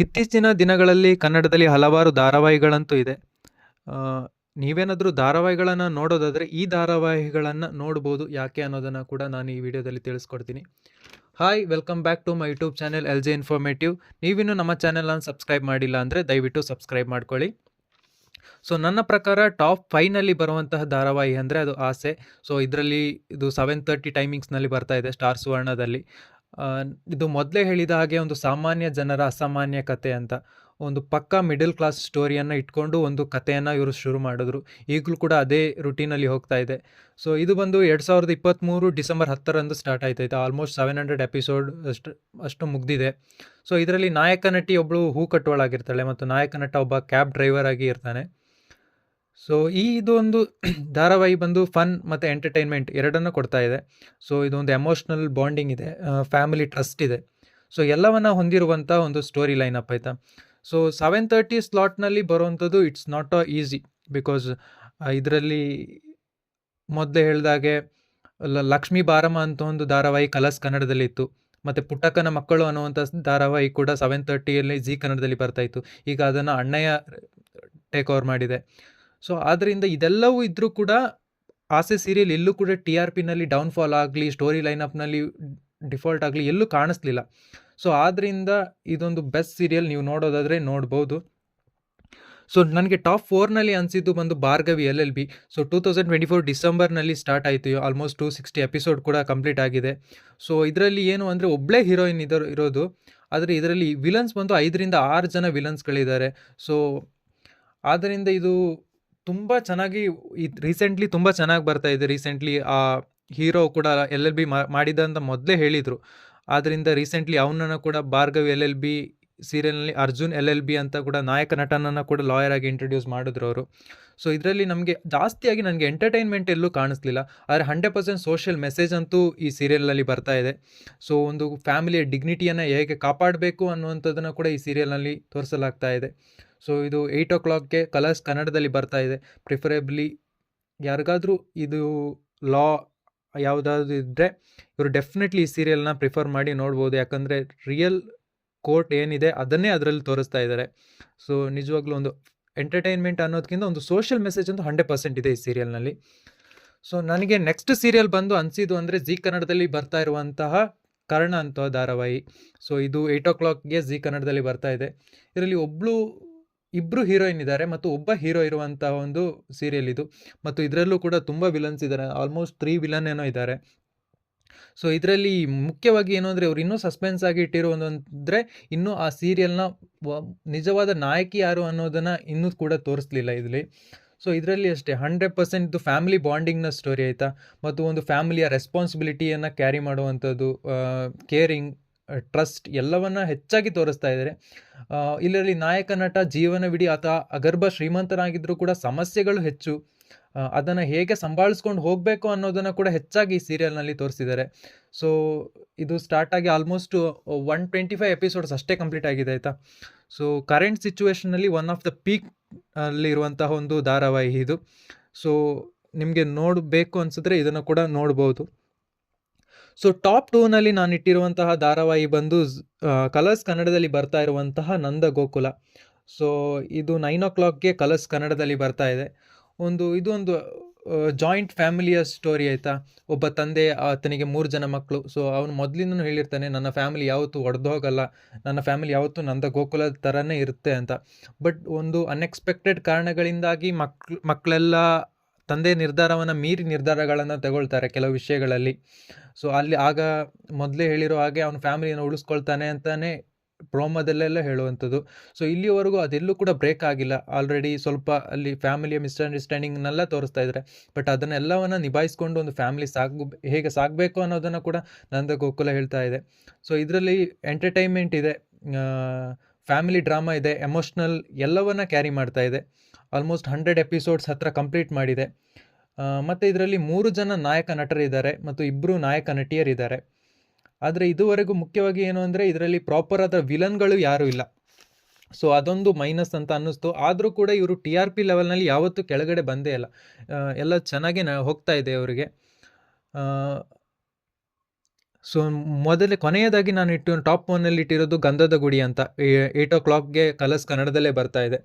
ಇತ್ತೀಚಿನ ದಿನಗಳಲ್ಲಿ ಕನ್ನಡದಲ್ಲಿ ಹಲವಾರು ಧಾರಾವಾಹಿಗಳಂತೂ ಇದೆ. ಆ, ನೀವೇನಾದರೂ ಧಾರಾವಾಹಿಗಳನ್ನು ನೋಡೋದಾದರೆ ಈ ಧಾರಾವಾಹಿಗಳನ್ನು ನೋಡ್ಬೋದು ಯಾಕೆ ಅನ್ನೋದನ್ನು ಕೂಡ ನಾನು ಈ ವಿಡಿಯೋದಲ್ಲಿ ತಿಳಿಸ್ಕೊಡ್ತೀನಿ. Hi, welcome back to my YouTube channel LJ informative. ನೀವಿನ್ನೂ ನಮ್ಮ ಚಾನೆಲನ್ನು ಸಬ್ಸ್ಕ್ರೈಬ್ ಮಾಡಿಲ್ಲ ಅಂದರೆ ದಯವಿಟ್ಟು ಸಬ್ಸ್ಕ್ರೈಬ್ ಮಾಡ್ಕೊಳ್ಳಿ. ಸೊ ನನ್ನ ಪ್ರಕಾರ ಟಾಪ್ 5ನಲ್ಲಿ ಬರುವಂತಹ ಧಾರಾವಾಹಿ ಅಂದರೆ ಅದು ಆಸೆ. ಸೊ ಇದರಲ್ಲಿ ಇದು 7:30 ಟೈಮಿಂಗ್ಸ್ನಲ್ಲಿ ಬರ್ತಾ ಇದೆ ಸ್ಟಾರ್ ಸುವರ್ಣದಲ್ಲಿ. ಇದು ಮೊದಲೇ ಹೇಳಿದ ಹಾಗೆ ಒಂದು ಸಾಮಾನ್ಯ ಜನರ ಅಸಾಮಾನ್ಯ ಕತೆ ಅಂತ, ಒಂದು ಪಕ್ಕಾ ಮಿಡಲ್ ಕ್ಲಾಸ್ ಸ್ಟೋರಿಯನ್ನು ಇಟ್ಕೊಂಡು ಒಂದು ಕಥೆಯನ್ನು ಇವರು ಶುರು ಮಾಡಿದ್ರು. ಈಗಲೂ ಕೂಡ ಅದೇ ರುಟೀನಲ್ಲಿ ಹೋಗ್ತಾ ಇದೆ. ಸೊ ಇದು ಬಂದು 2023 ಡಿಸೆಂಬರ್ 10ರಂದು ಸ್ಟಾರ್ಟ್ ಆಯ್ತಾಯ್ತು. ಆಲ್ಮೋಸ್ಟ್ 700 ಎಪಿಸೋಡ್ ಅಷ್ಟು ಮುಗ್ದಿದೆ. ಸೊ ಇದರಲ್ಲಿ ನಾಯಕ ನಟಿ ಒಬ್ಬಳು ಹೂ ಕಟ್ಟುವಳಾಗಿರ್ತಾಳೆ ಮತ್ತು ನಾಯಕ ನಟ ಒಬ್ಬ ಕ್ಯಾಬ್ ಡ್ರೈವರ್ ಆಗಿ ಇರ್ತಾನೆ. ಸೊ ಇದು ಒಂದು ಧಾರಾವಾಹಿ ಬಂದು ಫನ್ ಮತ್ತು ಎಂಟರ್ಟೈನ್ಮೆಂಟ್ ಎರಡನ್ನೂ ಕೊಡ್ತಾ ಇದೆ. ಸೊ ಇದೊಂದು ಎಮೋಷ್ನಲ್ ಬಾಂಡಿಂಗ್ ಇದೆ, ಫ್ಯಾಮಿಲಿ ಟ್ರಸ್ಟ್ ಇದೆ. ಸೊ ಎಲ್ಲವನ್ನ ಹೊಂದಿರುವಂಥ ಒಂದು ಸ್ಟೋರಿ ಲೈನ್ ಅಪ್ ಆಯಿತಾ. ಸೊ 7:30 ಸ್ಲಾಟ್ನಲ್ಲಿ ಬರುವಂಥದ್ದು ಇಟ್ಸ್ ನಾಟ್ ಈಸಿ, ಬಿಕಾಸ್ ಇದರಲ್ಲಿ ಮೊದಲೇ ಹೇಳಿದಾಗೆ ಲಕ್ಷ್ಮೀ ಬಾರಮ್ಮ ಅಂತ ಒಂದು ಧಾರಾವಾಹಿ ಕಲರ್ಸ್ ಕನ್ನಡದಲ್ಲಿತ್ತು, ಮತ್ತು ಪುಟ್ಟಕ್ಕನ ಮಕ್ಕಳು ಅನ್ನುವಂಥ ಧಾರಾವಾಹಿ ಕೂಡ 7:30ಯಲ್ಲಿ ಜಿ ಕನ್ನಡದಲ್ಲಿ ಬರ್ತಾಯಿತ್ತು. ಈಗ ಅದನ್ನು ಅಣ್ಣಯ್ಯ ಟೇಕ್ ಓವರ್ ಮಾಡಿದೆ. ಸೊ ಆದ್ದರಿಂದ ಇದೆಲ್ಲವೂ ಇದ್ದರೂ ಕೂಡ ಆಸೆ ಸೀರಿಯಲ್ ಎಲ್ಲೂ ಕೂಡ TRPನಲ್ಲಿ ಡೌನ್ಫಾಲ್ ಆಗಲಿ, ಸ್ಟೋರಿ ಲೈನಪ್ನಲ್ಲಿ ಡಿಫಾಲ್ಟ್ ಆಗಲಿ ಎಲ್ಲೂ ಕಾಣಿಸ್ಲಿಲ್ಲ. ಸೊ ಆದ್ದರಿಂದ ಇದೊಂದು ಬೆಸ್ಟ್ ಸೀರಿಯಲ್, ನೀವು ನೋಡೋದಾದರೆ ನೋಡ್ಬೋದು. ಸೊ ನನಗೆ ಟಾಪ್ 4ನಲ್ಲಿ ಅನಿಸಿದ್ದು ಬಂದು ಭಾರ್ಗವಿ LLB. ಸೊ 2024 ಡಿಸೆಂಬರ್ನಲ್ಲಿ ಸ್ಟಾರ್ಟ್ ಆಯಿತು. ಆಲ್ಮೋಸ್ಟ್ 260 ಎಪಿಸೋಡ್ ಕೂಡ ಕಂಪ್ಲೀಟ್ ಆಗಿದೆ. ಸೊ ಇದರಲ್ಲಿ ಏನು ಅಂದರೆ ಒಬ್ಬಳೇ ಹೀರೋಯಿನ್ ಇರೋದು, ಆದರೆ ಇದರಲ್ಲಿ ವಿಲನ್ಸ್ ಬಂದು 5ರಿಂದ 6 ಜನ ವಿಲನ್ಸ್ಗಳಿದ್ದಾರೆ. ಸೊ ಆದ್ದರಿಂದ ಇದು ತುಂಬ ಚೆನ್ನಾಗಿ ರೀಸೆಂಟ್ಲಿ ತುಂಬ ಚೆನ್ನಾಗಿ ಬರ್ತಾ ಇದೆ. ರೀಸೆಂಟ್ಲಿ ಆ ಹೀರೋ ಕೂಡ LLB ಮಾಡಿದ ಅಂತ ಮೊದಲೇ ಹೇಳಿದರು. ಆದ್ದರಿಂದ ರೀಸೆಂಟ್ಲಿ ಅವನನ್ನು ಕೂಡ ಭಾರ್ಗವಿ LLB ಸೀರಿಯಲ್ನಲ್ಲಿ ಅರ್ಜುನ್ LLB ಅಂತ ಕೂಡ ನಾಯಕ ನಟನನ್ನು ಕೂಡ ಲಾಯರ್ ಆಗಿ ಇಂಟ್ರೊಡ್ಯೂಸ್ ಮಾಡಿದ್ರು ಅವರು. ಸೊ ಇದರಲ್ಲಿ ನಮಗೆ ಜಾಸ್ತಿಯಾಗಿ ನನಗೆ ಎಂಟರ್ಟೈನ್ಮೆಂಟ್ ಎಲ್ಲೂ ಕಾಣಿಸ್ಲಿಲ್ಲ, ಆದರೆ 100% ಸೋಷಿಯಲ್ ಮೆಸೇಜ್ ಅಂತೂ ಈ ಸೀರಿಯಲ್ನಲ್ಲಿ ಬರ್ತಾ ಇದೆ. ಸೊ ಒಂದು ಫ್ಯಾಮಿಲಿಯ ಡಿಗ್ನಿಟಿಯನ್ನು ಹೇಗೆ ಕಾಪಾಡಬೇಕು ಅನ್ನುವಂಥದ್ದನ್ನು ಕೂಡ ಈ ಸೀರಿಯಲ್ನಲ್ಲಿ ತೋರಿಸಲಾಗ್ತಾ ಇದೆ. ಸೊ ಇದು 8 o'clockಗೆ ಕಲರ್ಸ್ ಕನ್ನಡದಲ್ಲಿ ಬರ್ತಾ ಇದೆ. ಪ್ರಿಫರೇಬ್ಲಿ ಯಾರಿಗಾದರೂ ಇದು ಲಾ ಯಾವುದಾದ್ರು ಇದ್ದರೆ ಇವರು ಡೆಫಿನೆಟ್ಲಿ ಈ ಸೀರಿಯಲ್ನ ಪ್ರಿಫರ್ ಮಾಡಿ ನೋಡ್ಬೋದು. ಯಾಕಂದರೆ ರಿಯಲ್ ಕೋರ್ಟ್ ಏನಿದೆ ಅದನ್ನೇ ಅದರಲ್ಲಿ ತೋರಿಸ್ತಾ ಇದ್ದಾರೆ. ಸೊ ನಿಜವಾಗ್ಲೂ ಒಂದು ಎಂಟರ್ಟೈನ್ಮೆಂಟ್ ಅನ್ನೋದಕ್ಕಿಂತ ಒಂದು ಸೋಷಿಯಲ್ ಮೆಸೇಜ್ ಅಂತೂ 100% ಇದೆ ಈ ಸೀರಿಯಲ್ನಲ್ಲಿ. ಸೊ ನನಗೆ ನೆಕ್ಸ್ಟ್ ಸೀರಿಯಲ್ ಬಂದು ಅನಿಸಿದ್ದು ಅಂದರೆ ಜಿ ಕನ್ನಡದಲ್ಲಿ ಬರ್ತಾ ಇರುವಂತಹ ಕರ್ಣ ಅಂತ ಧಾರಾವಾಹಿ. ಸೊ ಇದು 8 o'clockಗೆ ಜಿ ಕನ್ನಡದಲ್ಲಿ ಬರ್ತಾ ಇದೆ. ಇದರಲ್ಲಿ ಇಬ್ಬರು ಹೀರೋಯಿನ್ ಇದ್ದಾರೆ ಮತ್ತು ಒಬ್ಬ ಹೀರೋ ಇರುವಂತಹ ಒಂದು ಸೀರಿಯಲ್ ಇದು. ಮತ್ತು ಇದರಲ್ಲೂ ಕೂಡ ತುಂಬ ವಿಲನ್ಸ್ ಇದ್ದಾರೆ, ಆಲ್ಮೋಸ್ಟ್ 3 ವಿಲನ್ ಏನೋ ಇದ್ದಾರೆ. ಸೊ ಇದರಲ್ಲಿ ಮುಖ್ಯವಾಗಿ ಏನು ಅಂದರೆ ಅವ್ರು ಇನ್ನೂ ಸಸ್ಪೆನ್ಸ್ ಆಗಿ ಇಟ್ಟಿರುವುದಂದರೆ ಇನ್ನೂ ಆ ಸೀರಿಯಲ್ನ ನಿಜವಾದ ನಾಯಕಿ ಯಾರು ಅನ್ನೋದನ್ನು ಇನ್ನೂ ಕೂಡ ತೋರಿಸ್ಲಿಲ್ಲ ಇದರಲ್ಲಿ. ಸೊ ಇದರಲ್ಲಿ ಅಷ್ಟೇ 100% ಫ್ಯಾಮಿಲಿ ಬಾಂಡಿಂಗ್ನ ಸ್ಟೋರಿ ಆಯಿತಾ, ಮತ್ತು ಒಂದು ಫ್ಯಾಮಿಲಿಯ ರೆಸ್ಪಾನ್ಸಿಬಿಲಿಟಿಯನ್ನು ಕ್ಯಾರಿ ಮಾಡುವಂಥದ್ದು, ಕೇರಿಂಗ್, ಟ್ರಸ್ಟ್ ಎಲ್ಲವನ್ನ ಹೆಚ್ಚಾಗಿ ತೋರಿಸ್ತಾ ಇದ್ದಾರೆ. ಇದರಲ್ಲಿ ನಾಯಕ ನಟ ಜೀವನವಿಡೀ ಆತ ಅಗರ್ಭ ಶ್ರೀಮಂತನಾಗಿದ್ದರೂ ಕೂಡ ಸಮಸ್ಯೆಗಳು ಹೆಚ್ಚು, ಅದನ್ನು ಹೇಗೆ ಸಂಭಾಳಿಸ್ಕೊಂಡು ಹೋಗಬೇಕು ಅನ್ನೋದನ್ನು ಕೂಡ ಹೆಚ್ಚಾಗಿ ಈ ಸೀರಿಯಲ್ನಲ್ಲಿ ತೋರಿಸಿದ್ದಾರೆ. ಸೊ ಇದು ಸ್ಟಾರ್ಟ್ ಆಗಿ ಆಲ್ಮೋಸ್ಟ್ 125 ಎಪಿಸೋಡ್ಸ್ ಅಷ್ಟೇ ಕಂಪ್ಲೀಟ್ ಆಗಿದೆ ಆಯಿತಾ. ಸೊ ಕರೆಂಟ್ ಸಿಚುವೇಷನಲ್ಲಿ ಒನ್ ಆಫ್ ದ ಪೀಕ್ ಅಲ್ಲಿ ಇರುವಂತಹ ಒಂದು ಧಾರಾವಾಹಿ ಇದು. ಸೊ ನಿಮಗೆ ನೋಡಬೇಕು ಅನಿಸಿದ್ರೆ ಇದನ್ನು ಕೂಡ ನೋಡ್ಬೋದು. ಸೊ ಟಾಪ್ 2ನಲ್ಲಿ ನಾನು ಇಟ್ಟಿರುವಂತಹ ಧಾರಾವಾಹಿ ಬಂದು ಕಲರ್ಸ್ ಕನ್ನಡದಲ್ಲಿ ಬರ್ತಾ ಇರುವಂತಹ ನಂದ ಗೋಕುಲ. ಸೊ ಇದು 9 o'clockಗೆ ಕಲರ್ಸ್ ಕನ್ನಡದಲ್ಲಿ ಬರ್ತಾ ಇದೆ. ಇದೊಂದು ಜಾಯಿಂಟ್ ಫ್ಯಾಮಿಲಿಯ ಸ್ಟೋರಿ ಆಯಿತಾ. ಒಬ್ಬ ತಂದೆ, ಆತನಿಗೆ 3 ಜನ ಮಕ್ಕಳು. ಸೊ ಅವನು ಮೊದಲಿಂದನೂ ಹೇಳಿರ್ತಾನೆ, ನನ್ನ ಫ್ಯಾಮಿಲಿ ಯಾವತ್ತೂ ಒಡೆದು ಹೋಗಲ್ಲ, ನನ್ನ ಫ್ಯಾಮಿಲಿ ಯಾವತ್ತೂ ನಂದ ಗೋಕುಲದ ಥರನೇ ಇರುತ್ತೆ ಅಂತ. ಬಟ್ ಒಂದು ಅನ್ಎಕ್ಸ್ಪೆಕ್ಟೆಡ್ ಕಾರಣಗಳಿಂದಾಗಿ ಮಕ್ಕಳೆಲ್ಲ ತಂದೆ ನಿರ್ಧಾರವನ್ನು ಮೀರಿ ನಿರ್ಧಾರಗಳನ್ನು ತಗೊಳ್ತಾರೆ ಕೆಲವು ವಿಷಯಗಳಲ್ಲಿ. ಸೊ ಆಗ ಮೊದಲೇ ಹೇಳಿರೋ ಹಾಗೆ ಅವನ ಫ್ಯಾಮಿಲಿಯನ್ನು ಉಳಿಸ್ಕೊಳ್ತಾನೆ ಅಂತಲೇ ಪ್ರೋಮೋದಲ್ಲೆಲ್ಲ ಹೇಳುವಂಥದ್ದು. ಸೊ ಇಲ್ಲಿವರೆಗೂ ಅದೆಲ್ಲೂ ಕೂಡ ಬ್ರೇಕ್ ಆಗಿಲ್ಲ. ಆಲ್ರೆಡಿ ಸ್ವಲ್ಪ ಅಲ್ಲಿ ಫ್ಯಾಮಿಲಿಯ ಮಿಸ್ಅಂಡರ್ಸ್ಟ್ಯಾಂಡಿಂಗ್ನೆಲ್ಲ ತೋರಿಸ್ತಾ ಇದ್ದಾರೆ, ಬಟ್ ಅದನ್ನೆಲ್ಲವನ್ನು ನಿಭಾಯಿಸ್ಕೊಂಡು ಒಂದು ಫ್ಯಾಮಿಲಿ ಹೇಗೆ ಸಾಗಬೇಕು ಅನ್ನೋದನ್ನು ಕೂಡ ನಂದ ಗೋಕುಲ ಹೇಳ್ತಾ ಇದೆ. ಸೊ ಇದರಲ್ಲಿ ಎಂಟರ್ಟೈನ್ಮೆಂಟ್ ಇದೆ, ಫ್ಯಾಮಿಲಿ ಡ್ರಾಮಾ ಇದೆ, ಎಮೋಷ್ನಲ್ ಎಲ್ಲವನ್ನ ಕ್ಯಾರಿ ಮಾಡ್ತಾ ಇದೆ. ಆಲ್ಮೋಸ್ಟ್ 100 ಎಪಿಸೋಡ್ಸ್ ಹತ್ರ ಕಂಪ್ಲೀಟ್ ಮಾಡಿದೆ. ಮತ್ತು ಇದರಲ್ಲಿ 3 ಜನ ನಾಯಕ ನಟರಿದ್ದಾರೆ ಮತ್ತು 2 ನಾಯಕ ನಟಿಯರಿದ್ದಾರೆ. ಆದರೆ ಇದುವರೆಗೂ ಮುಖ್ಯವಾಗಿ ಏನು ಅಂದರೆ ಇದರಲ್ಲಿ ಪ್ರಾಪರ್ ಆದ ವಿಲನ್ಗಳು ಯಾರೂ ಇಲ್ಲ. ಸೊ ಅದೊಂದು ಮೈನಸ್ ಅಂತ ಅನ್ನಿಸ್ತು. ಆದರೂ ಕೂಡ ಇವರು TRP ಲೆವೆಲ್ನಲ್ಲಿ ಯಾವತ್ತೂ ಕೆಳಗಡೆ ಬಂದೇ ಇಲ್ಲ, ಎಲ್ಲ ಚೆನ್ನಾಗೇ ಹೋಗ್ತಾ ಇದೆ ಅವರಿಗೆ. ಸೊ ಕೊನೆಯದಾಗಿ ನಾನು ಟಾಪ್ 1 ಇಟ್ಟಿರೋದು ಗಂಧದ ಗುಡಿ ಅಂತ. 8 o'clockಗೆ ಕಲರ್ಸ್ ಕನ್ನಡದಲ್ಲೇ ಬರ್ತಾ ಇದೆ.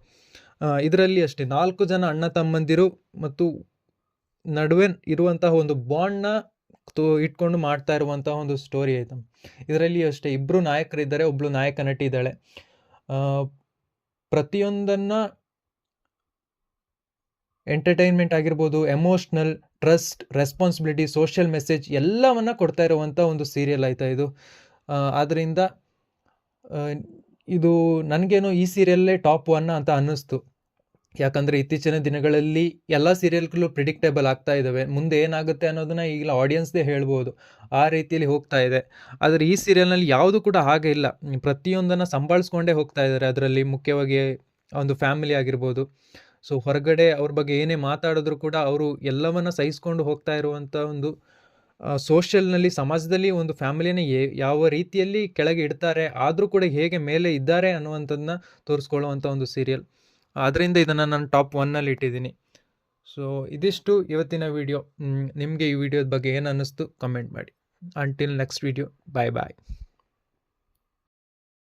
ಇದರಲ್ಲಿ ಅಷ್ಟೇ 4 ಜನ ಅಣ್ಣ ತಮ್ಮಂದಿರು ಮತ್ತು ನಡುವೆ ಇರುವಂತಹ ಒಂದು ಬಾಂಡ್ನ ಇಟ್ಕೊಂಡು ಮಾಡ್ತಾ ಇರುವಂತಹ ಒಂದು ಸ್ಟೋರಿ ಆಯ್ತು. ಇದರಲ್ಲಿ ಅಷ್ಟೇ ಇಬ್ಬರು ನಾಯಕರಿದ್ದಾರೆ, ಒಬ್ಳು ನಾಯಕ ನಟಿ ಇದ್ದಾಳೆ. ಪ್ರತಿಯೊಂದನ್ನ ಎಂಟರ್ಟೈನ್ಮೆಂಟ್ ಆಗಿರ್ಬೋದು, emotional, trust, responsibility, social message ಎಲ್ಲವನ್ನ ಕೊಡ್ತಾ ಇರುವಂಥ ಒಂದು ಸೀರಿಯಲ್ ಆಯ್ತಾ ಇದು. ಆದ್ದರಿಂದ ಇದು ನನಗೇನೋ ಈ ಸೀರಿಯಲ್ಲೇ ಟಾಪ್ 1 ಅಂತ ಅನ್ನಿಸ್ತು. ಯಾಕಂದರೆ ಇತ್ತೀಚಿನ ದಿನಗಳಲ್ಲಿ ಎಲ್ಲ ಸೀರಿಯಲ್ಗಳು ಪ್ರಿಡಿಕ್ಟೇಬಲ್ ಆಗ್ತಾ ಇದ್ದಾವೆ. ಮುಂದೆ ಏನಾಗುತ್ತೆ ಅನ್ನೋದನ್ನ ಈಗಲ ಆಡಿಯನ್ಸ್ದೇ ಹೇಳ್ಬೋದು, ಆ ರೀತಿಯಲ್ಲಿ ಹೋಗ್ತಾ ಇದೆ. ಆದರೆ ಈ ಸೀರಿಯಲ್ನಲ್ಲಿ ಯಾವುದು ಕೂಡ ಹಾಗೆ ಇಲ್ಲ. ಪ್ರತಿಯೊಂದನ್ನು ಸಂಭಾಳಿಸ್ಕೊಂಡೇ ಹೋಗ್ತಾ ಇದ್ದಾರೆ. ಅದರಲ್ಲಿ ಮುಖ್ಯವಾಗಿ ಒಂದು ಫ್ಯಾಮಿಲಿ ಆಗಿರ್ಬೋದು. ಸೊ ಹೊರಗಡೆ ಅವ್ರ ಬಗ್ಗೆ ಏನೇ ಮಾತಾಡಿದ್ರು ಕೂಡ ಅವರು ಎಲ್ಲವನ್ನ ಸಹಿಸ್ಕೊಂಡು ಹೋಗ್ತಾ ಇರುವಂಥ ಒಂದು ಸೋಷಿಯಲ್ನಲ್ಲಿ, ಸಮಾಜದಲ್ಲಿ ಒಂದು ಫ್ಯಾಮಿಲಿನ ಯಾವ ರೀತಿಯಲ್ಲಿ ಕೆಳಗೆ ಇಡ್ತಾರೆ, ಆದರೂ ಕೂಡ ಹೇಗೆ ಮೇಲೆ ಇದ್ದಾರೆ ಅನ್ನುವಂಥದ್ದನ್ನ ತೋರಿಸ್ಕೊಳ್ಳುವಂಥ ಒಂದು ಸೀರಿಯಲ್. ಅದರಿಂದ ಇದನ್ನು ನಾನು ಟಾಪ್ 1 ಇಟ್ಟಿದ್ದೀನಿ. ಸೊ ಇದಿಷ್ಟು ಇವತ್ತಿನ ವಿಡಿಯೋ. ನಿಮಗೆ ಈ ವಿಡಿಯೋದ ಬಗ್ಗೆ ಏನು ಅನ್ನಿಸ್ತು ಕಮೆಂಟ್ ಮಾಡಿ. ಅಂಟಿಲ್ ನೆಕ್ಸ್ಟ್ ವಿಡಿಯೋ, ಬಾಯ್ ಬಾಯ್.